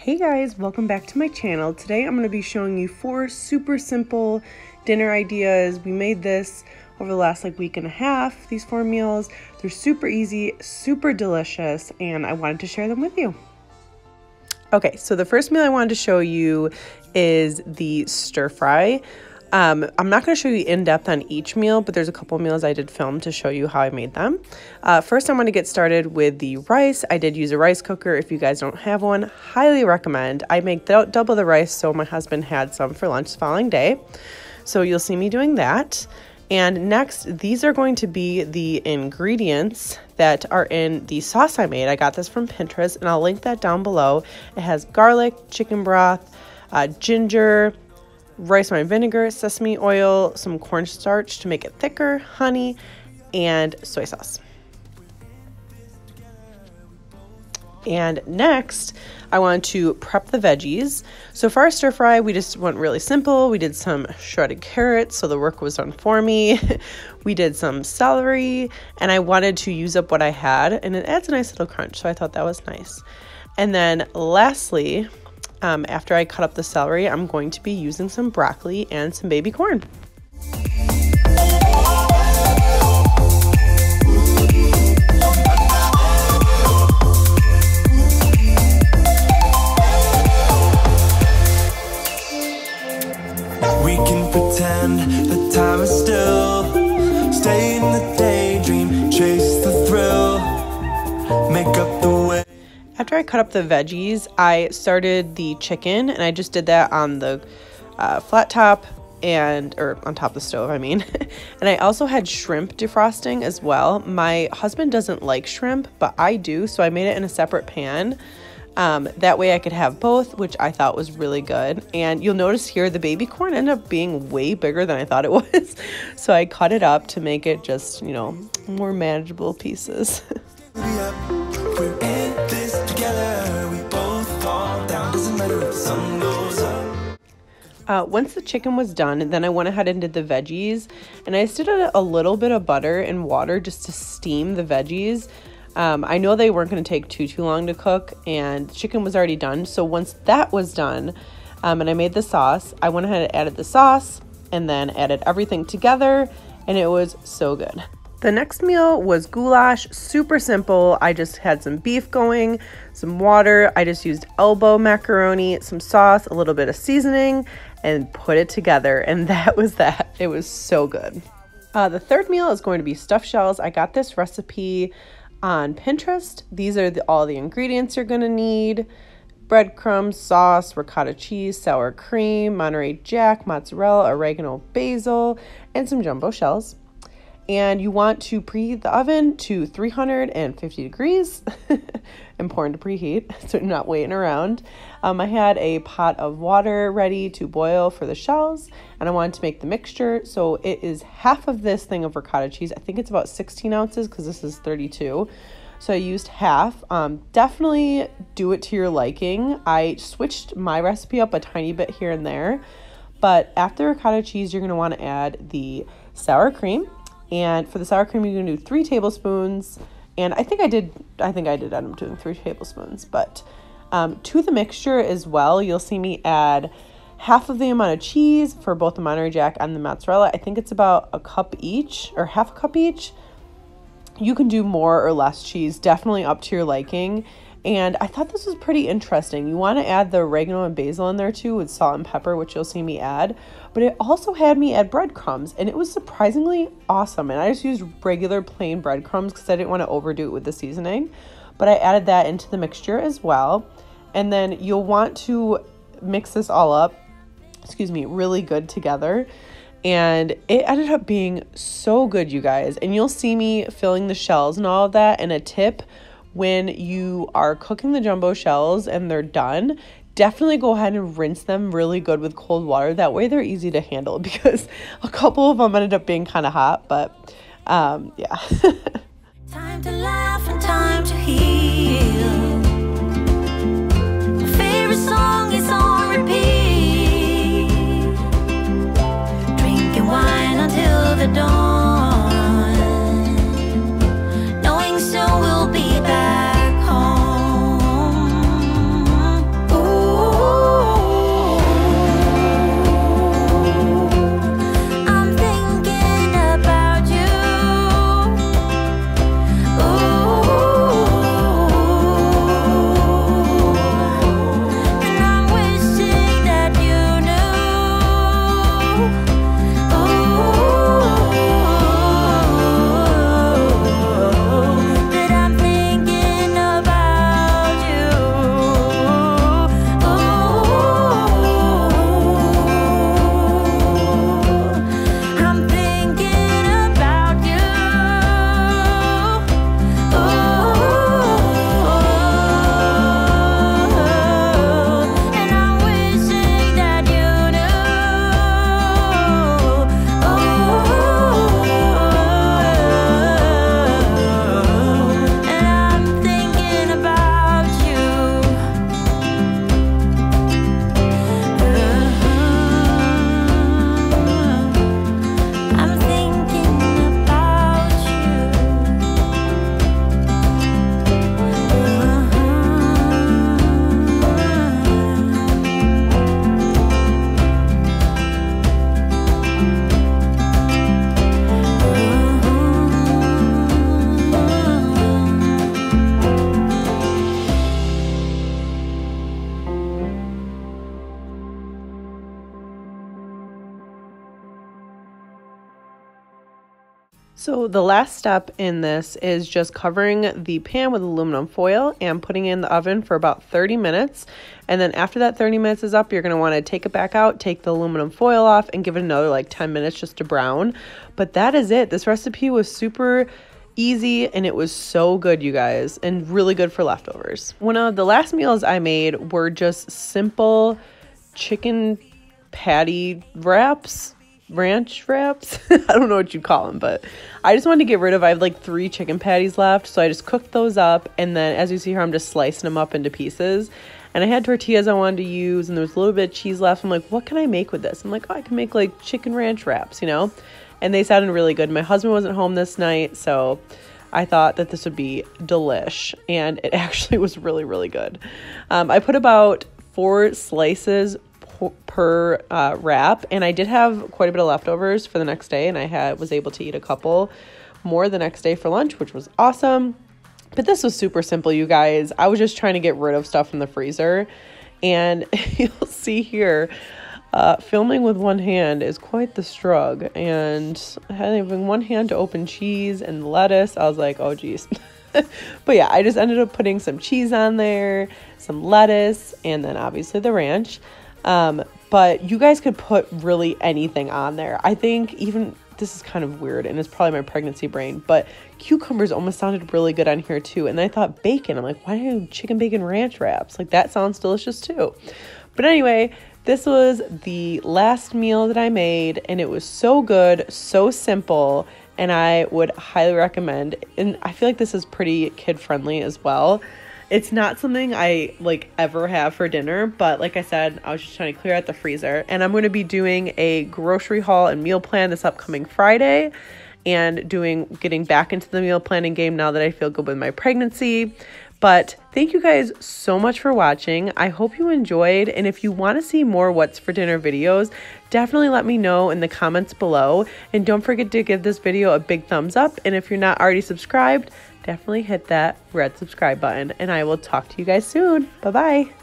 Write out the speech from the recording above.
Hey guys, welcome back to my channel. Today I'm going to be showing you 4 super simple dinner ideas. We made this over the last week and a half, these 4 meals. They're super easy, super delicious, and I wanted to share them with you. Okay, so the first meal I wanted to show you is the stir fry. I'm not going to show you in depth on each meal, but there's a couple meals I did film to show you how I made them. First, I'm going to get started with the rice. I did use a rice cooker. If you guys don't have one, highly recommend. I make double the rice, so my husband had some for lunch the following day. So you'll see me doing that. And next, these are going to be the ingredients that are in the sauce I made. I got this from Pinterest, and I'll link that down below. It has garlic, chicken broth, ginger, rice wine vinegar, sesame oil, some cornstarch to make it thicker, honey, and soy sauce. And next, I want to prep the veggies. So for our stir fry, we just went really simple. We did some shredded carrots, so the work was done for me. We did some celery, and I wanted to use up what I had, and it adds a nice little crunch, so I thought that was nice. And then lastly, after I cut up the celery, I'm going to be using some broccoli and some baby corn. We can pretend the time is still, stay in the daydream, chase the thrill, make up the way. After I cut up the veggies, I started the chicken, and I just did that on the flat top or on top of the stove, I mean. And I also had shrimp defrosting as well. My husband doesn't like shrimp, but I do, so I made it in a separate pan. That way I could have both, which I thought was really good. And you'll notice here the baby corn ended up being way bigger than I thought it was. So I cut it up to make it just, more manageable pieces. We're in this together, we both fall down, doesn't matter if the sun goes up. Once the chicken was done, then I went ahead and did the veggies, and I just did a little bit of butter and water just to steam the veggies. I know they weren't going to take too long to cook, and the chicken was already done. So once that was done, and I made the sauce, I went ahead and added the sauce and then added everything together, and it was so good. The next meal was goulash, super simple. I just had some beef going, some water. I just used elbow macaroni, some sauce, a little bit of seasoning, and put it together. And that was that. It was so good. The third meal is going to be stuffed shells. I got this recipe on Pinterest. These are all the ingredients you're going to need: breadcrumbs, sauce, ricotta cheese, sour cream, Monterey Jack, mozzarella, oregano, basil, and some jumbo shells. And you want to preheat the oven to 350 degrees. Important to preheat, so you're not waiting around. I had a pot of water ready to boil for the shells, and I wanted to make the mixture. So it is half of this thing of ricotta cheese. I think it's about 16 ounces because this is 32. So I used half. Definitely do it to your liking. I switched my recipe up a tiny bit here and there. But after ricotta cheese, you're going to want to add the sour cream. And for the sour cream, you're going to do 3 tablespoons. And I think I did end up doing 3 tablespoons. But to the mixture as well, you'll see me add half of the amount of cheese for both the Monterey Jack and the mozzarella. I think it's about a cup each, or half a cup each. You can do more or less cheese, definitely up to your liking. And I thought this was pretty interesting. You want to add the oregano and basil in there too with salt and pepper, which you'll see me add. But it also had me add breadcrumbs, and it was surprisingly awesome. And I just used regular plain breadcrumbs because I didn't want to overdo it with the seasoning. But I added that into the mixture as well. And then you'll want to mix this all up, really good together. And it ended up being so good, you guys. And you'll see me filling the shells and all of that. And a tip: when you are cooking the jumbo shells and they're done, definitely go ahead and rinse them really good with cold water. That way they're easy to handle, because a couple of them ended up being kind of hot, but yeah. Time to laugh and time to heal. My favorite song is on repeat. Drinking wine until the dawn, knowing soon we'll be back home. Ooh. So the last step in this is just covering the pan with aluminum foil and putting it in the oven for about 30 minutes. And then after that 30 minutes is up, you're going to want to take it back out, take the aluminum foil off, and give it another like 10 minutes just to brown. But that is it. This recipe was super easy and it was so good, you guys, and really good for leftovers. One of the last meals I made were just simple chicken patty wraps. Ranch wraps. I don't know what you call them, but I just wanted to get rid of, I have like 3 chicken patties left, so I just cooked those up, and then as you see here, I'm just slicing them up into pieces. And I had tortillas I wanted to use, and there was a little bit of cheese left. I'm like, what can I make with this? I'm like, oh, I can make like chicken ranch wraps, you know? And they sounded really good. My husband wasn't home this night, so I thought that this would be delish, and it actually was really, really good. I put about 4 slices per wrap, and I did have quite a bit of leftovers for the next day, and I was able to eat a couple more the next day for lunch, which was awesome. But this was super simple, you guys. I was just trying to get rid of stuff from the freezer, and you'll see here, filming with one hand is quite the struggle, and having one hand to open cheese and lettuce, I was like, oh geez. But yeah, I just ended up putting some cheese on there, some lettuce, and then obviously the ranch. But you guys could put really anything on there. I think even, this is kind of weird and it's probably my pregnancy brain, but cucumbers almost sounded really good on here too. And then I thought bacon. I'm like, why do you chicken bacon ranch wraps? Like that sounds delicious too. But anyway, this was the last meal that I made, and it was so good, so simple, and I would highly recommend. And I feel like this is pretty kid friendly as well. It's not something I like ever have for dinner, but like I said, I was just trying to clear out the freezer, and I'm going to be doing a grocery haul and meal plan this upcoming Friday, and getting back into the meal planning game now that I feel good with my pregnancy. But thank you guys so much for watching. I hope you enjoyed, and if you want to see more what's for dinner videos, definitely let me know in the comments below, and don't forget to give this video a big thumbs up, and if you're not already subscribed, definitely hit that red subscribe button, and I will talk to you guys soon. Bye-bye.